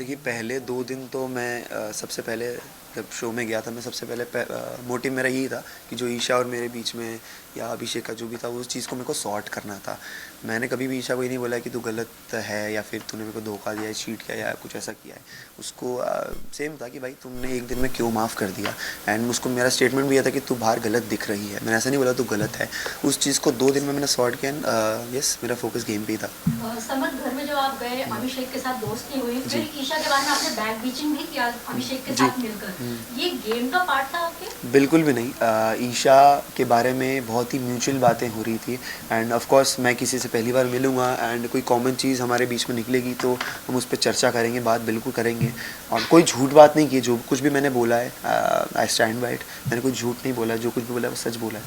देखिए पहले 2 दिन तो मैं सबसे पहले जब शो में गया था मैं सबसे पहले मोटिव मेरा यही था कि जो ईशा और मेरे बीच में या अभिषेक का जो भी था उस चीज़ को मेरे को सॉर्ट करना था। मैंने कभी भी ईशा को ये नहीं बोला कि तू गलत है या फिर तूने मेरे को धोखा दिया है, चीट किया या कुछ ऐसा किया है। उसको सेम था कि भाई तुमने एक दिन में क्यों माफ़ कर दिया। एंड उसको मेरा स्टेटमेंट भी यह था कि तू बाहर गलत दिख रही है। मैंने ऐसा नहीं बोला तू गलत है। उस चीज़ को 2 दिन में मैंने सॉर्ट किया एंड यस मेरा फोकस गेम पे ही था। समर घर में जब आप गए अभिषेक के साथ दोस्ती हुई, फिर ईशा के बारे में आपने बैक बीचिंग भी किया अभिषेक के साथ मिलकर, ये गेम का पार्ट था आपके? बिल्कुल भी नहीं। ईशा के बारे में बहुत ही म्यूचुअल बातें हो रही थी एंड ऑफ कोर्स मैं किसी से पहली बार मिलूँगा एंड कोई कॉमन चीज़ हमारे बीच में निकलेगी तो हम उस पर चर्चा करेंगे, बात बिल्कुल करेंगे। और कोई झूठ बात नहीं की, जो कुछ भी मैंने बोला है आई स्टैंड बाय इट। मैंने कोई झूठ नहीं बोला, जो कुछ भी बोला वो सच बोला है।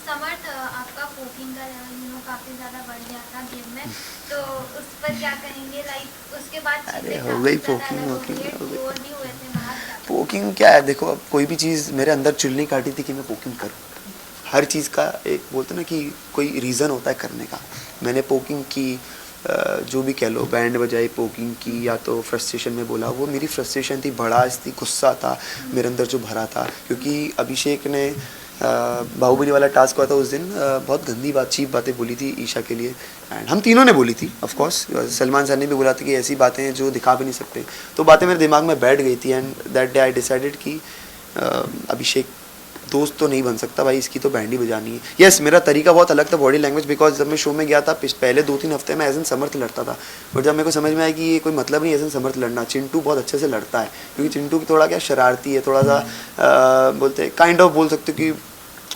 समर्थ, आपका पोकिंग का लेवल काफी ज्यादा बढ़ गया था गेम में, तो उस पर क्या कहेंगे? लाइक उसके बाद अरे हो गई पोकिंग हो गई। भी हुए थे बाहर। पोकिंग क्या है, देखो अब कोई भी चीज़ मेरे अंदर चुल नहीं काटी थी कि मैं पोकिंग करूँ। हर चीज़ का एक बोलते ना कि कोई रीज़न होता है करने का। मैंने पोकिंग की, जो भी कह लो, बैंड बजाई, पोकिंग की, या तो फ्रस्ट्रेशन में बोला, वो मेरी फ्रस्ट्रेशन थी, भड़ास थी, गुस्सा था मेरे अंदर जो भरा था। क्योंकि अभिषेक ने बाहुबली वाला टास्क हुआ था उस दिन, बहुत गंदी बात, चीप बातें बोली थी ईशा के लिए एंड हम तीनों ने बोली थी। ऑफ कोर्स सलमान सर ने भी बोला था कि ऐसी बातें हैं जो दिखा भी नहीं सकते। तो बातें मेरे दिमाग में बैठ गई थी and that day I decided कि अभिषेक दोस्त तो नहीं बन सकता भाई, इसकी तो बैंड ही बजानी है। यस मेरा तरीका बहुत अलग था, बॉडी लैंग्वेज, बिकॉज जब मैं शो में गया था पहले 2-3 हफ्ते में एज एन समर्थ लड़ता था। बट जब मेरे को समझ में आया कि ये कोई मतलब नहीं एज एन समर्थ लड़ना, चिंटू बहुत अच्छे से लड़ता है। क्योंकि चिंटू की थोड़ा क्या शरारती है, थोड़ा सा बोलते काइंड ऑफ बोल सकते हो कि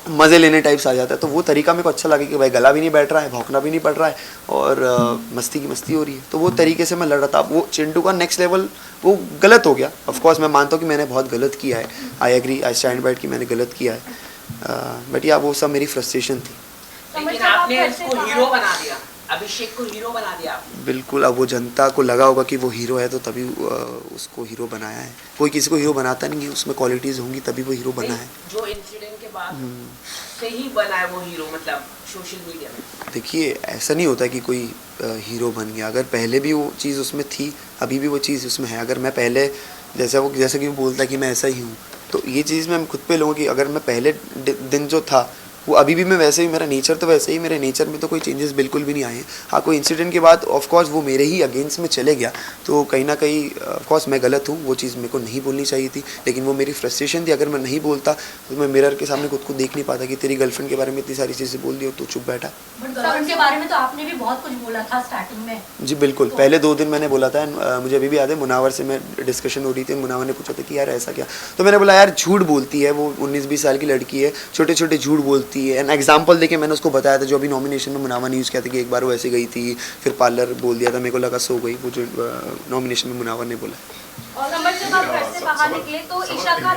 मज़े लेने टाइप्स आ जाता है। तो वो तरीका मेरे को अच्छा लगा कि भाई गला भी नहीं बैठ रहा है, भौंकना भी नहीं पड़ रहा है और मस्ती की मस्ती हो रही है। तो वो तरीके से मैं लड़ रहा था। वो चिंटू का नेक्स्ट लेवल वो गलत हो गया। ऑफ कोर्स मैं मानता हूँ कि मैंने बहुत गलत किया है, I agree, I stand by it कि मैंने गलत किया है। बट या वो सब मेरी फ्रस्ट्रेशन थी। लेकिन आपने इसको हीरो बना दिया, अभिषेक को हीरो बना दिया आपने। बिल्कुल, अब वो जनता को लगा होगा कि वो हीरो है तो तभी उसको हीरो बनाया है। कोई किसी को हीरो बनाता नहीं है, उसमें क्वालिटीज़ होंगी तभी वो हीरो बना है। जो इंसिडेंट के बाद से ही बना है वो हीरो, मतलब सोशल मीडिया में। देखिए ऐसा नहीं होता कि कोई हीरो बन गया। अगर पहले भी वो चीज़ उसमें थी, अभी भी वो चीज़ उसमें है। अगर मैं पहले जैसा कि वो बोलता है कि मैं ऐसा ही हूँ, तो ये चीज़ मैं खुद पे लूँगा कि अगर मैं पहले दिन जो था वो अभी भी मैं वैसे ही, मेरा नेचर तो वैसे ही, मेरे नेचर में तो कोई चेंजेस बिल्कुल भी नहीं आए हैं। हाँ, कोई इंसिडेंट के बाद ऑफ कोर्स वो मेरे ही अगेंस्ट में चले गया, तो कहीं ना कहीं ऑफ कोर्स मैं गलत हूँ, वो चीज़ मेरे को नहीं बोलनी चाहिए थी। लेकिन वो मेरी फ्रस्ट्रेशन थी। अगर मैं नहीं बोलता तो मैं मिरर के सामने खुद को देख नहीं पाता कि तेरी गर्लफ्रेंड के बारे में इतनी सारी चीज़ें बोल दी हो तो चुप बैठा। बट गर्लफ्रेंड के बारे में तो आपने भी बहुत कुछ बोला था स्टार्टिंग में। जी बिल्कुल, पहले 2 दिन मैंने बोला था। मुझे अभी भी याद है, मुनावर से मैं डिस्कशन हो रही थी, मुनावर ने पूछा था कि यार ऐसा क्या, तो मैंने बोला यार झूठ बोलती है वो, 19-20 साल की लड़की है, छोटे छोटे झूठ बोलती है। एन एग्जाम्पल देके मैंने उसको बताया था, जो अभी नॉमिनेशन में मुनावर ने यूज़ किया था कि एक बार वो ऐसे गई थी, फिर पार्लर बोल दिया था, मेरे को लगा सो गई, वो जो नॉमिनेशन में मुनावर ने बोला। और नंबर जब आप घर से बाहर निकले तो ईशा का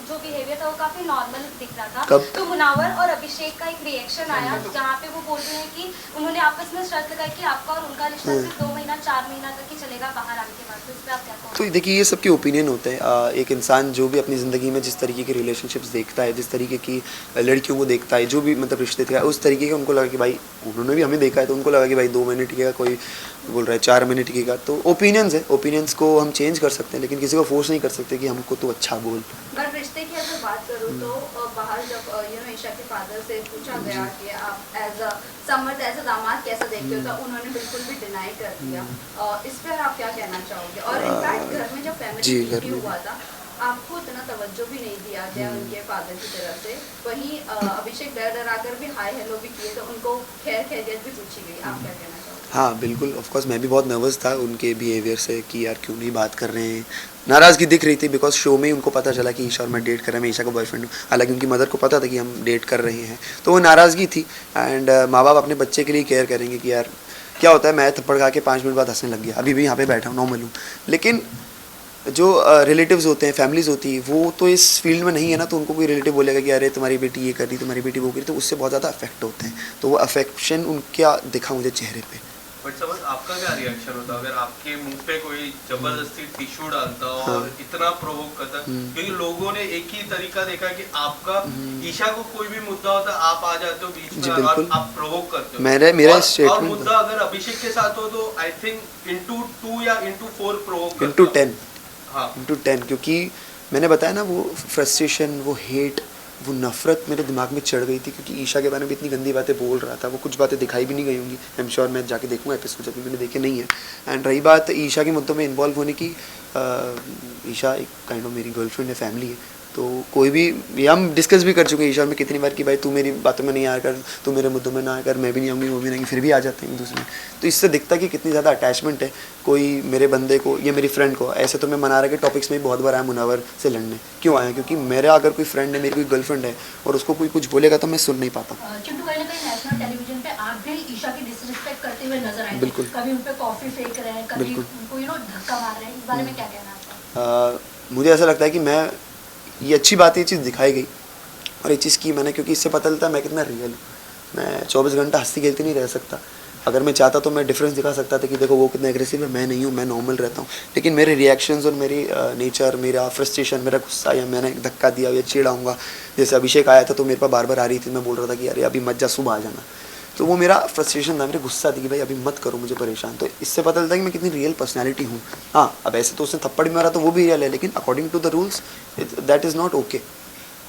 जो बिहेवियर था वो काफी नॉर्मल दिख रहा था। कब? तो मुनावर और अभिषेक का एक रिएक्शन आया जहाँ पे वो बोल रहे हैं कि उन्होंने आपस में शर्त लगाई कि आपका और उनका रिश्ता सिर्फ 2 महीना 4 महीना तक ही चलेगा बाहर आने के बाद। तो इस पे आप क्या कहोगे? तो देखिए ये सबके ओपिनियन होते हैं। एक इंसान जो भी अपनी ज़िंदगी में जिस तरीके के रिलेशनशिप्स देखता है, जिस तरीके की लड़कियों को देखता है, जो भी मतलब रिश्ते थे, उस तरीके के उनको लगा कि भाई, उन्होंने भी हमें देखा है तो उनको लगा कि भाई 2 महीने टिकेगा, कोई बोल रहा है 4 महीने टिकेगा। तो ओपिनियंस है, ओपिनियंस को हम चेंज कर सकते हैं लेकिन किसी को फोर्स नहीं कर सकते कि हमको तो अच्छा बोल। अगर रिश्ते की अगर बात करूँ तो बाहर जब ईशा के फादर से पूछा गया कि आप as a Samarth as a दामाद कैसे देखते हो, तो उन्होंने बिल्कुल भी डिनाई कर दिया। इस पर आप क्या कहना चाहोगे? और इनफैक्ट घर में जब फैमिली मीटिंग हुआ था आपको इतना तवज्जो भी नहीं दिया गया उनके फादर की तरफ से। वहीं अभिषेक डर आकर भी हाय हेलो भी किए, तो उनको खैर खैरियत भी पूछी गई। आप क्या कहना चाहोगे? हाँ बिल्कुल, ऑफ कोर्स मैं भी बहुत नर्वस था उनके बिहेवियर से कि यार क्यों नहीं बात कर रहे हैं। नाराज़गी दिख रही थी बिकॉज शो में ही उनको पता चला कि ईशा और मैं डेट कर रहे हैं, मैं ईशा का बॉयफ्रेंड हूँ। हालांकि उनकी मदर को पता था कि हम डेट कर रहे हैं, तो वो नाराज़गी थी। एंड माँ बाप अपने बच्चे के लिए केयर करेंगे कि यार क्या होता है, मैं थप्पड़ खा के 5 मिनट बाद हंसने लग गया, अभी भी यहाँ पे बैठा हूँ, नॉर्मल हूँ। लेकिन जो रिलेटिव्स होते हैं, फैमिलीज़ होती है, वो तो इस फील्ड में नहीं है ना, तो उनको कोई रिलेटिव बोलेगा कि अरे तुम्हारी बेटी ये कर रही, तुम्हारी बेटी वो कर रही, तो उससे बहुत ज़्यादा अफेक्ट होते हैं। तो वो अफेक्शन उनका दिखा मुझे चेहरे पे। बट समझ आप आपका क्या रिएक्शन होता अगर आपके मुंह पे कोई जबरदस्ती टिश्यू डालता और हाँ। इतना प्रोवोक करता? क्योंकि लोगों ने एक ही तरीका देखा कि आपका ईशा को कोई भी मुद्दा होता है आप आ जाते हो बीच जी, में और बिल्कुल। आप प्रोवोक करते हो। मेरा और स्टेटमेंट मुद्दा अगर अभिषेक के साथ हो तो आई थिंक into 2 या into 4 प्रोवोक इंटू 10 हाँ इंटू 10 क्योंकि मैंने बताया ना वो फ्रस्ट्रेशन, वो हेट, वो नफरत मेरे दिमाग में चढ़ गई थी क्योंकि ईशा के बारे में इतनी गंदी बातें बोल रहा था। वो कुछ बातें दिखाई भी नहीं गई होंगी, आई एम श्योर। मैं जाके देखूंगा एपिसोड, जब भी मैंने देखे नहीं है। एंड रही बात ईशा के मुद्दों में इन्वॉल्व होने की, ईशा एक काइंड ऑफ मेरी गर्लफ्रेंड है, फैमिली है। तो कोई भी, ये हम डिस्कस भी कर चुके हैं ईशा में कितनी बार कि भाई तू मेरी बातों में नहीं आया कर, तू मेरे मुद्दों में ना आया कर, मैं भी नहीं आऊँगी, वो भी नहीं, फिर भी आ जाते हैं एक दूसरे में। तो इससे दिखता है कि कितनी ज़्यादा अटैचमेंट है कोई मेरे बंदे को या मेरी फ्रेंड को। ऐसे तो मैं मनारा के टॉपिक्स में बहुत बार आया मुनावर से लड़ने। क्यों आया? क्योंकि मेरा अगर कोई फ्रेंड है, मेरी कोई गर्लफ्रेंड है और उसको कोई कुछ बोलेगा तो मैं सुन नहीं पाता। चिंटू, कहीं ना कहीं नेशनल टेलीविजन पे आप भी ईशा की डिसरिस्पेक्ट करते हुए नजर आए। बिल्कुल। कभी उन पे कॉफी फेंक रहे हैं, कभी बिल्कुल। उनको धक्का मार रहे हैं। इस बारे में क्या कहना है आपका? मुझे ऐसा लगता है कि मैं, ये अच्छी बात है, ये चीज़ दिखाई गई और ये चीज़ की मैंने, क्योंकि इससे पता चलता है मैं कितना रियल हूँ। मैं 24 घंटा हंसती खेलती नहीं रह सकता। अगर मैं चाहता तो मैं डिफरेंस दिखा सकता था कि देखो वो कितना एग्रेसिव है, मैं नहीं हूँ, मैं नॉर्मल रहता हूँ। लेकिन मेरे रिएक्शंस और मेरी नेचर, मेरा फ्रस्ट्रेशन, मेरा गुस्सा, या मैंने धक्का दिया या चिढ़ाऊँगा, जैसे अभिषेक आया था तो मेरे पास बार बार आ रही थी, मैं बोल रहा था कि अरे अभी मत जा, सुबह आ जाना। तो वो मेरा फ्रस्ट्रेशन था, मेरा गुस्सा थी कि भाई अभी मत करो मुझे परेशान। तो इससे पता चलता है कि मैं कितनी रियल पर्सनैलिटी हूँ। हाँ, अब ऐसे तो उसने थप्पड़ भी मारा तो वो भी रियल है, लेकिन according to the rules that is not okay.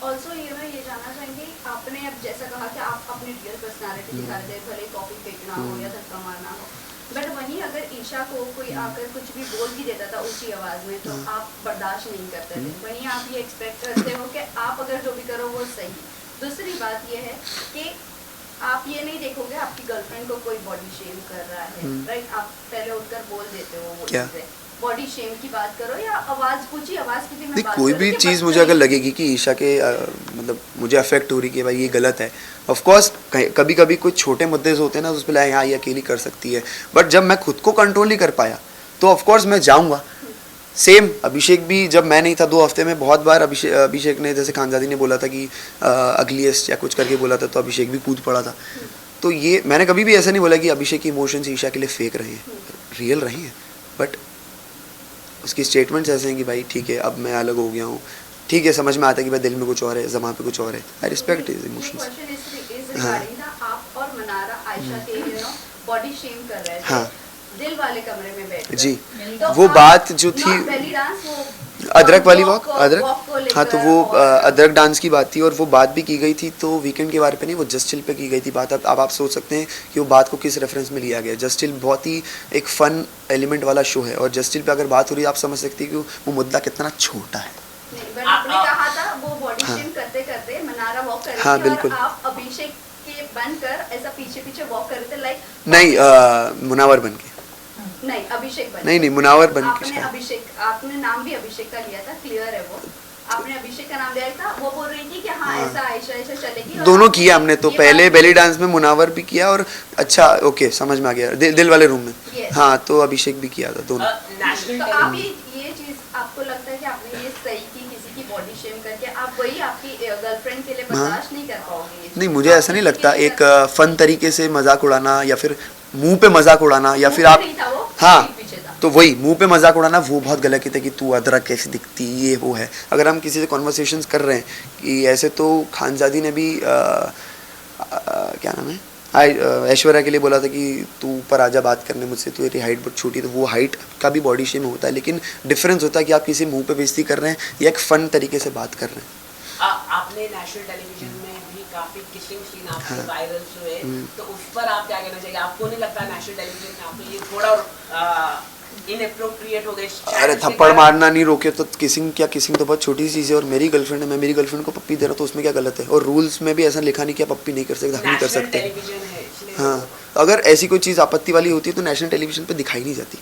Also ये जानना चाहेंगे, आपने अब जैसा कहा कि आप अपनी रियल पर्सनालिटी दिखा रहे थे, भले कॉफी फेंकना हो या धक्का मारना हो, बट वहीं अगर ईशा को कोई आकर कुछ भी बोल भी देता था ऊंची आवाज में तो आप बर्दाश्त नहीं करते थे। वहीं आप ये एक्सपेक्ट करते हो कि आप अगर जो भी करो वो सही। दूसरी बात ये है कि आप ये नहीं देखोगे आपकी गर्लफ्रेंड को कोई बॉडी शेम कर रहा है, राइट? आप पहले उठकर बोल देते हो वो क्या? चीजें। बॉडी शेम की बात करो या आवाज, ऊंची आवाज की भी मैं नहीं, बात कोई करूं भी कि चीज़ मुझे बदतमीज- अगर लगेगी कि ईशा के मतलब मुझे अफेक्ट हो रही कि भाई ये गलत है, ऑफ कोर्स कभी कभी कुछ छोटे मुद्दे होते हैं ना, उस पर हाँ ये अकेली कर सकती है, बट जब मैं खुद को कंट्रोल नहीं कर पाया तो ऑफ कोर्स मैं जाऊँगा। सेम अभिषेक भी, जब मैं नहीं था 2 हफ्ते में बहुत बार अभिषेक ने, जैसे खानजादी ने बोला था कि अगलीस्ट या कुछ करके बोला था, तो अभिषेक भी कूद पड़ा था। तो ये मैंने कभी भी ऐसा नहीं बोला कि अभिषेक की इमोशंस ईशा के लिए फेक रहे हैं, रियल रहे हैं। बट उसकी स्टेटमेंट्स ऐसे हैं कि भाई ठीक है अब मैं अलग हो गया हूँ, ठीक है समझ में आता है कि भाई दिल में कुछ और है, ज़बान पे कुछ और है। I respect his emotions. Question is regarding the आप और मनारा आयशा के बॉडी शेम कर रहे थे, हाँ। दिल वाले कमरे में बैठ जी, तो वो आप बात जो थी, not belly dance, वो अदरक वाली walk वॉक, को अदरक, लेकर हाँ तो वो और- अदरक डांस की बात थी और वो बात भी की गई थी। तो वीकेंड के बारे पे नहीं, वो जस्ट चिल पे की गई थी बात। अब आप सोच सकते हैं कि वो बात को किस रेफरेंस में लिया गया। जस्ट चिल बहुत ही एक फन एलिमेंट वाला शो है और जस्ट चिल पे अगर बात हो रही है, आप समझ सकते हैं कि वो मुद्दा कितना छोटा है। नहीं, but आपने कहा था वो बॉडी शेम करते करते मनारा वॉक कर रही हाँ, थी बिल्कुल। और आप अभिषेक के बनकर ऐसा पीछे पीछे वॉक कर रहे थे, लाइक नहीं, मुनावर बन के, नहीं अभिषेक बन नहीं मुनावर बन के आपने शायद। अभिषेक, आपने नाम भी अभिषेक का लिया था, क्लियर है वो, आपने अभिषेक का नाम लिया था। वो बोल रही थी कि हाँ ऐसा आयशा ऐसा चलेगी, और दोनों आपने किया हमने तो, ये पहले बात- बेली डांस में मुनावर भी किया और अच्छा ओके समझ में आ गया, दिल वाले रूम में। Yes. हाँ, तो अभिषेक भी किया था दोनों। नेशनल तो आप ये चीज आपको लगता है कि आपने ये सही की, किसी की बॉडी शेम करके आप वही आपकी गर्लफ्रेंड के लिए बर्दाश्त नहीं कर पाओगे ये चीज़? नहीं, मुझे ऐसा नहीं आप लगता। किसी के एक लिए फन तरीके से मजाक उड़ाना या फिर मुंह पे मजाक उड़ाना या मुंह फिर पे आप, नहीं था वो, हाँ पीठ पीछे था। तो वही मुंह पे मजाक उड़ाना वो बहुत गलत है कि तू अदरक कैसी दिखती, ये वो है। अगर हम किसी से कॉन्वर्सेशंस कर रहे हैं कि ऐसे, तो खानजादी ने भी क्या नाम है, ऐश्वर्या के लिए बोला था कि तू ऊपर आजा बात करने मुझसे, तू तेरी हाइट बहुत छोटी है। तो वो हाइट का भी बॉडी शेम होता है, लेकिन डिफरेंस होता है कि आप किसी मुंह पे बेइज्जती कर रहे हैं या एक फन तरीके से बात कर रहे हैं। आपने नेशनल टेलीविजन में भी काफी किसिंग सीन आपके वायरल हुए, तो उस पर आप क्या कहना चाहिए? आपको नहीं लगता नेशनल टेलीविजन में आपको ये थोड़ा इनएप्रोप्रिएट हो गए? अरे थप्पड़ मारना नहीं रोके तो किसिंग क्या, किसिंग तो बहुत छोटी सी चीज़ है। और मेरी गर्लफ्रेंड है, मैं मेरी गर्लफ्रेंड को पप्पी दे रहा हूँ तो उसमें क्या गलत है? और रूल्स में भी ऐसा लिखा नहीं कि आप पप्पी नहीं कर सकते, नहीं कर सकते। टेलीविजन है इसलिए हाँ, अगर ऐसी कोई चीज़ आपत्ति वाली होती है तो नेशनल टेलीविजन पे दिखाई नहीं जाती।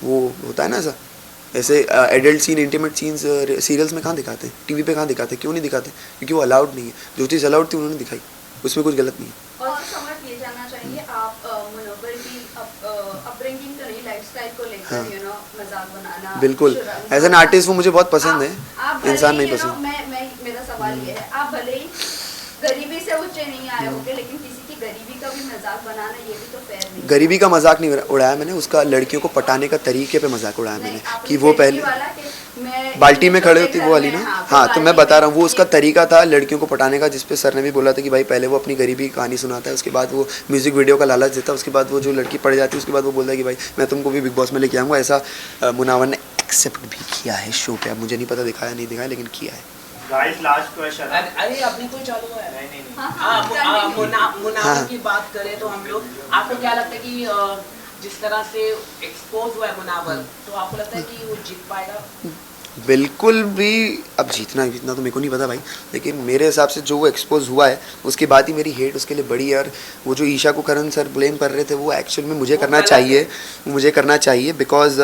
वो होता है ना ऐसा, ऐसे adult scene, intimate scenes serials में कहाँ दिखाते हैं, टीवी पे कहाँ दिखाते हैं? क्यों नहीं दिखाते? क्योंकि वो अलाउड नहीं है। जो चीज़ अलाउड थी उन्होंने दिखाई, उसमें कुछ गलत नहीं है। और समझ ये जानना चाहेंगे आप मनोबल की अपब्रिंगिंग तो नहीं, लाइफस्टाइल को लेकर हाँ। मजाक बनाना बिल्कुल, एज एन आर्टिस्ट वो मुझे बहुत पसंद है, आप इंसान भले नहीं ही, पसंद। मैं मेरा सवाल ये है, आप भले ही गरीबी से ऊंचे नहीं आए होंगे, लेकिन किसी की गरीबी का भी मजाक बनाना ये भी तो फेयर नहीं गरीबी का मजाक नहीं उड़ाया मैंने, उसका लड़कियों को पटाने का तरीके पे मजाक उड़ाया मैंने कि वो पहले बाल्टी में खड़े होती वो वाली ना, हाँ तो मैं बता रहा हूँ वो उसका तरीका था लड़कियों को पटाने का, जिसपे सर ने भी बोला था कि भाई पहले वो अपनी गरीबी की कहानी सुनाता है, उसके बाद वो म्यूजिक वीडियो का लालच देता है, उसके बाद वो जो लड़की पड़ जाती है उसके बाद वो बोलता है कि भाई मैं तुमको भी बिग बॉस में लेके आऊँगा। ऐसा मुनावर ने एक्सेप्ट भी किया है शो पे, अब मुझे नहीं पता दिखाया नहीं दिखाया लेकिन किया है। Guys last question. अरे अपनी कोई चालू है? नहीं हाँ, मुनावर की बात करें तो हम लोग, आपको क्या लगता है कि जिस तरह से एक्सपोज हुआ है मुनावर, तो आपको लगता है कि वो जीत पाएगा? बिल्कुल भी, अब जीतना तो मेरे को नहीं पता भाई, लेकिन मेरे हिसाब से जो वो एक्सपोज हुआ है उसके बाद ही मेरी हेट उसके लिए बड़ी है। और वो जो ईशा को करण सर ब्लेम कर रहे थे वो एक्चुअल में मुझे करना चाहिए बिकॉज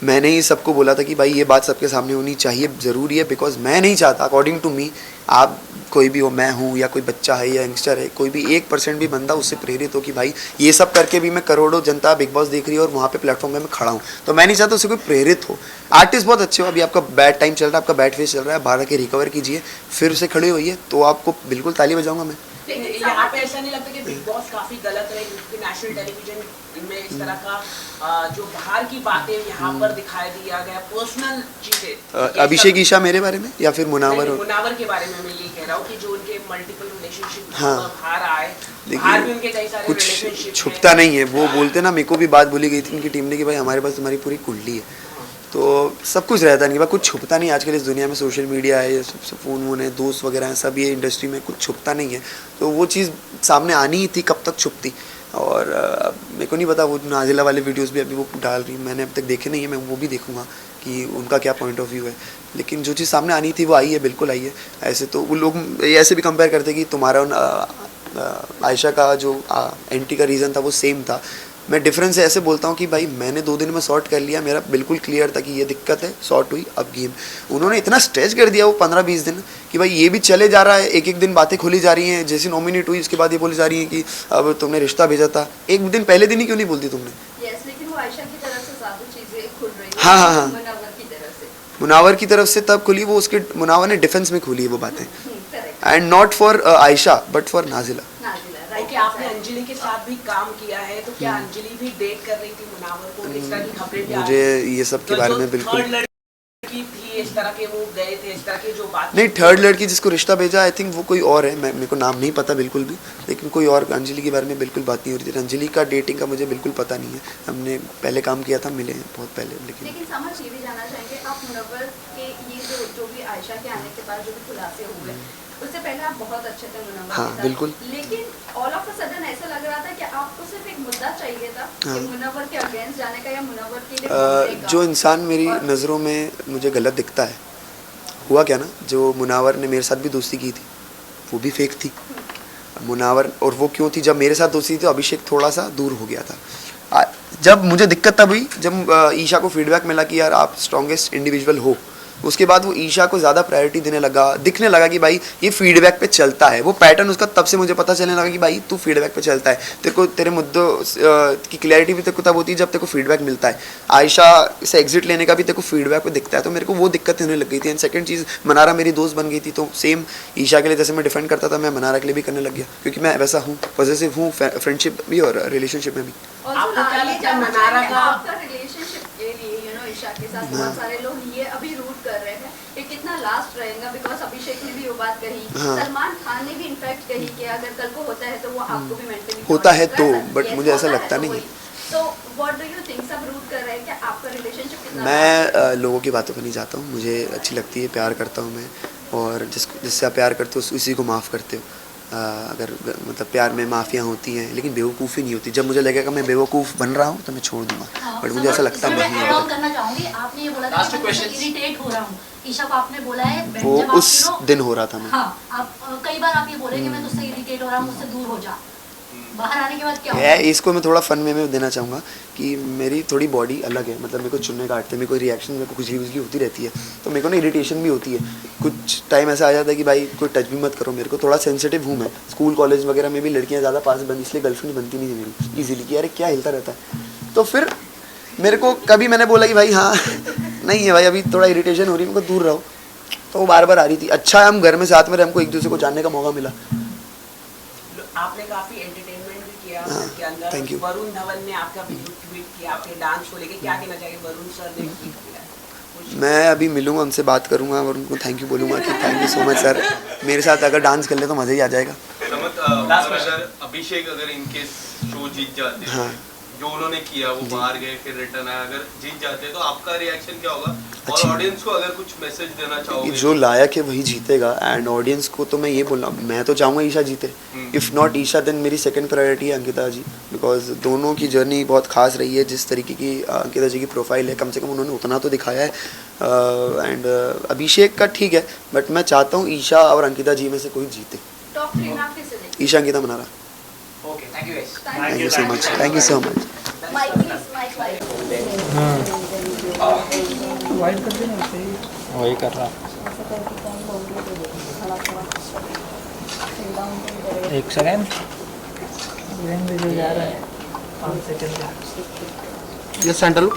मैंने ही सबको बोला था कि भाई ये बात सबके सामने होनी चाहिए, ज़रूरी है, बिकॉज मैं नहीं चाहता अकॉर्डिंग टू मी, आप कोई भी हो, मैं हूँ या कोई बच्चा है या यंगस्टर है, कोई भी 1% भी बंदा उससे प्रेरित हो कि भाई ये सब करके भी मैं करोड़ों जनता बिग बॉस देख रही है और वहाँ पे प्लेटफॉर्म पे मैं खड़ा हूँ, तो मैं नहीं चाहता उससे कोई प्रेरित हो। आर्टिस्ट बहुत अच्छे हो, अभी आपका बैड टाइम चल रहा है, आपका बैड फेस चल रहा है, बाहर के रिकवर कीजिए, फिर से खड़े होइए, तो आपको बिल्कुल ताली बजाऊंगा मैं। यहाँ पे ऐसा नहीं लगता कि बिग बॉस काफी गलत है, क्योंकि नेशनल टेलीविजन में इस तरह का जो बाहर की बातें यहाँ पर दिखाई दिया गया, पर्सनल चीजें, अभिषेक ईशा मेरे बारे में या फिर मुनावर के बारे में मैं ये कह रहा हूँ कि जो उनके मल्टीपल रिलेशनशिप हाँ। बाहर आए, बाहर भी उनके कई सारे कुछ रिलेशनशिप छुपता नहीं है, वो बोलते ना, मेरे को भी बात बोली गई थी उनकी टीम ने कि भाई हमारे पास तुम्हारी पूरी कुंडली है, तो सब कुछ रहता नहीं, कुछ छुपता नहीं। आजकल इस दुनिया में सोशल मीडिया है, ये सब फ़ोन वोन है, दोस्त वगैरह हैं, सब ये इंडस्ट्री में कुछ छुपता नहीं है, तो वो चीज़ सामने आनी ही थी, कब तक छुपती। और मेरे को नहीं पता, वो नाजिला वाले वीडियोस भी अभी वो डाल रही, मैंने अब तक देखे नहीं है, मैं वो भी देखूंगा कि उनका क्या पॉइंट ऑफ व्यू है, लेकिन जो चीज़ सामने आनी थी वो आई है, बिल्कुल आई है। ऐसे तो वो लोग ऐसे भी कंपेयर करते कि तुम्हारा आयशा का जो एंटी का रीज़न था वो सेम था, मैं डिफरेंस ऐसे बोलता हूँ कि भाई मैंने 2 दिन में सॉर्ट कर लिया, मेरा बिल्कुल क्लियर था कि ये दिक्कत है, सॉर्ट हुई, अब गेम। उन्होंने इतना स्ट्रेच कर दिया वो 15-20 दिन कि भाई ये भी चले जा रहा है, एक एक दिन बातें खुली जा रही हैं, जैसे नॉमिनेट हुई उसके बाद ये बोली जा रही है कि अब तुमने रिश्ता भेजा था, एक दिन पहले दिन ही क्यों नहीं बोलती तुमने? यस, लेकिन वो आयशा की तरफ से ज़्यादा चीज़ें खुल रही हैं। हाँ। मुनावर की तरफ मुनावर की तरफ से से तब खुली, वो उसके मुनावर ने डिफेंस में खोली है वो बातें, correct. And not for Ayesha but for Nazila. Okay, आपने अंजलि के साथ भी काम किया है, तो क्या अंजलि भी डेट कर रही थी मुनावर को? इस तरह की खबरें भी मुझे ये सब के बारे में बिल्कुल थर्ड लड़की थी, इस तरह के वो गए थे, इस तरह की जो बात नहीं, थर्ड लड़की जिसको रिश्ता भेजा आई थिंक वो कोई और है, मेरे को नाम नहीं पता बिल्कुल भी, लेकिन कोई और, अंजलि के बारे में बिल्कुल बात नहीं हो रही थी। अंजलि का डेटिंग का मुझे बिल्कुल पता नहीं है, हमने पहले काम किया था, मिले हैं बहुत पहले, लेकिन समझ ये भी जानना चाहेंगे आप मुनव्वर के ये जो भी आयशा के आने के बाद जो भी खुलासे हुए, उससे पहले आप बहुत अच्छे थे मुनव्वर हाँ, के साथ, बिल्कुल। लेकिन ऑल ऑफ अ सडन ऐसा लग रहा था कि आपको सिर्फ एक मुद्दा चाहिए था कि मुनव्वर के अगेंस्ट जाने का या मुनव्वर के लिए बोलने का। जो इंसान मेरी नज़रों में मुझे गलत दिखता है, हुआ क्या ना, जो मुनावर ने मेरे साथ भी दोस्ती की थी वो भी फेक थी मुनावर, और वो क्यों थी, जब मेरे साथ दोस्ती थी तो अभिषेक थोड़ा सा दूर हो गया था। जब मुझे दिक्कत तब हुई जब ईशा को फीडबैक मिला कि यार आप स्ट्रॉन्गेस्ट इंडिविजुअल हो, उसके बाद वो ईशा को ज़्यादा प्रायोरिटी देने लगा, दिखने लगा कि भाई ये फीडबैक पे चलता है, वो पैटर्न उसका तब से मुझे पता चलने लगा कि भाई तू फीडबैक पे चलता है, तेरे को तेरे मुद्दों की क्लैरिटी भी तेरे को तब होती है जब तेरे को फीडबैक मिलता है। आयशा से एग्जिट लेने का भी तेरे को फीडबैक पे दिखता है, तो मेरे को वो दिक्कत होने लग गई थी। एंड सेकंड चीज़, मनारा मेरी दोस्त बन गई थी, तो सेम ईशा के लिए जैसे मैं डिफेंड करता था, मैं मनारा के लिए भी करने लग गया, क्योंकि मैं वैसा हूँ, पॉजिटिव हूँ फ्रेंडशिप भी और रिलेशनशिप में भी। आपको क्या लगता है मनारा का आपका रिलेशनशिप के लिए ईशा के साथ बहुत सारे लोग ये अभी रूट कर रहे हैं कि कितना लास्ट रहेगा, बिकॉज अभिषेक ने भी वो बात कही, सलमान खान ने भी इनफैक्ट कही कि अगर कल को होता है तो वो आपको भी मेंटली होता है तो, बट मुझे ऐसा लगता नहीं है। तो व्हाट डू यू थिंक, सब रूट कर रहे हैं कि आपका रिलेशनशिप कितना? मैं लोगों की बातों पर नहीं जाता हूँ, मुझे अच्छी लगती है, प्यार करता हूँ मैं, और जिससे आप प्यार करते हो उसी को माफ़ करते हो। अगर मतलब प्यार में माफ़ियाँ होती हैं लेकिन बेवकूफ़ी नहीं होती, जब मुझे लगेगा मैं बेवकूफ़ बन रहा हूँ तो मैं छोड़ दूँगा, बट मुझे ऐसा लगता नहीं है। मैं करना चाहूँगी, आपने ये बोला था कि मैं इरिटेट हो रहा हूँ, ईशा को आपने बोला है वो जब उस दिन हो रहा था मैं। हाँ, आप कई बार आप ये बोले कि मैं तुझसे इरिटेट हो रहा हूँ, मुझसे दूर हो जा, बाहर आने के बाद क्या है, इसको मैं थोड़ा फन में देना चाहूँगा कि मेरी थोड़ी बॉडी अलग है, मतलब मेरे को चुनने काटते, मेरे को रिएक्शन, मेरे को खुजली उजली होती रहती है, तो मेरे को ना इरिटेशन भी होती है, कुछ टाइम ऐसा आ जाता है कि भाई कोई टच भी मत करो मेरे को, थोड़ा सेंसिटिव हूँ मैं। स्कूल कॉलेज वगैरह में भी लड़कियाँ ज़्यादा पास बनी, इसलिए गर्लफ्रेंड बनती नहीं थी मेरी ईजिली, कि अरे क्या हिलता रहता है, तो फिर मेरे को कभी मैंने बोला कि भाई हाँ नहीं है भाई, अभी थोड़ा इरिटेशन हो रही है, मेरे को दूर रहो, तो वो बार बार आ रही थी। अच्छा है हम घर में साथ में रहे, हमको एक दूसरे को जानने का मौका मिला। आपने काफी एंटरटेनमेंट भी किया के अंदर thank you. वरुण धवन ने आपका वीडियो ट्वीट किया आपके डांस को लेके, क्या कहना चाहिए? वरुण सर ने ट्वीट किया है। मैं अभी मिलूंगा उनसे, बात करूंगा और उनको थैंक यू बोलूंगा कि thank you so much sir, मेरे साथ अगर डांस कर ले तो मज़ा ही आ जाएगा। समत, अगर अभिषेक अगर इनके शो जीत जाते हैं, हाँ। जो उन्होंने किया वो बाहर गए फिर रिटर्न आया, अगर जीत जाते हैं तो आपका रिएक्शन क्या होगा? और अच्छी- ऑडियंस को अगर कुछ मैसेज देना चाहोगे? जो लायक है वही जीतेगा, एंड ऑडियंस को तो मैं ये बोल रहा हूँ, मैं तो चाहूँगा ईशा जीते। इफ़ नॉट ईशा देन मेरी सेकंड प्रायोरिटी है अंकिता जी, बिकॉज दोनों की जर्नी बहुत खास रही है। जिस तरीके की अंकिता जी की प्रोफाइल है, कम से कम उन्होंने उतना तो दिखाया है। एंड अभिषेक का ठीक है, बट मैं चाहता हूँ ईशा और अंकिता जी में से कोई जीते। टॉप 3 में आप किसे देखते Isha Ankita Mannara. Okay, thank you guys. Thank you so much, thank you so much. Mic please, mic wide कर देना, सही वही कर रहा। एक सेकेंड जा रहा है 5 सेकेंड। ये सेंट्रल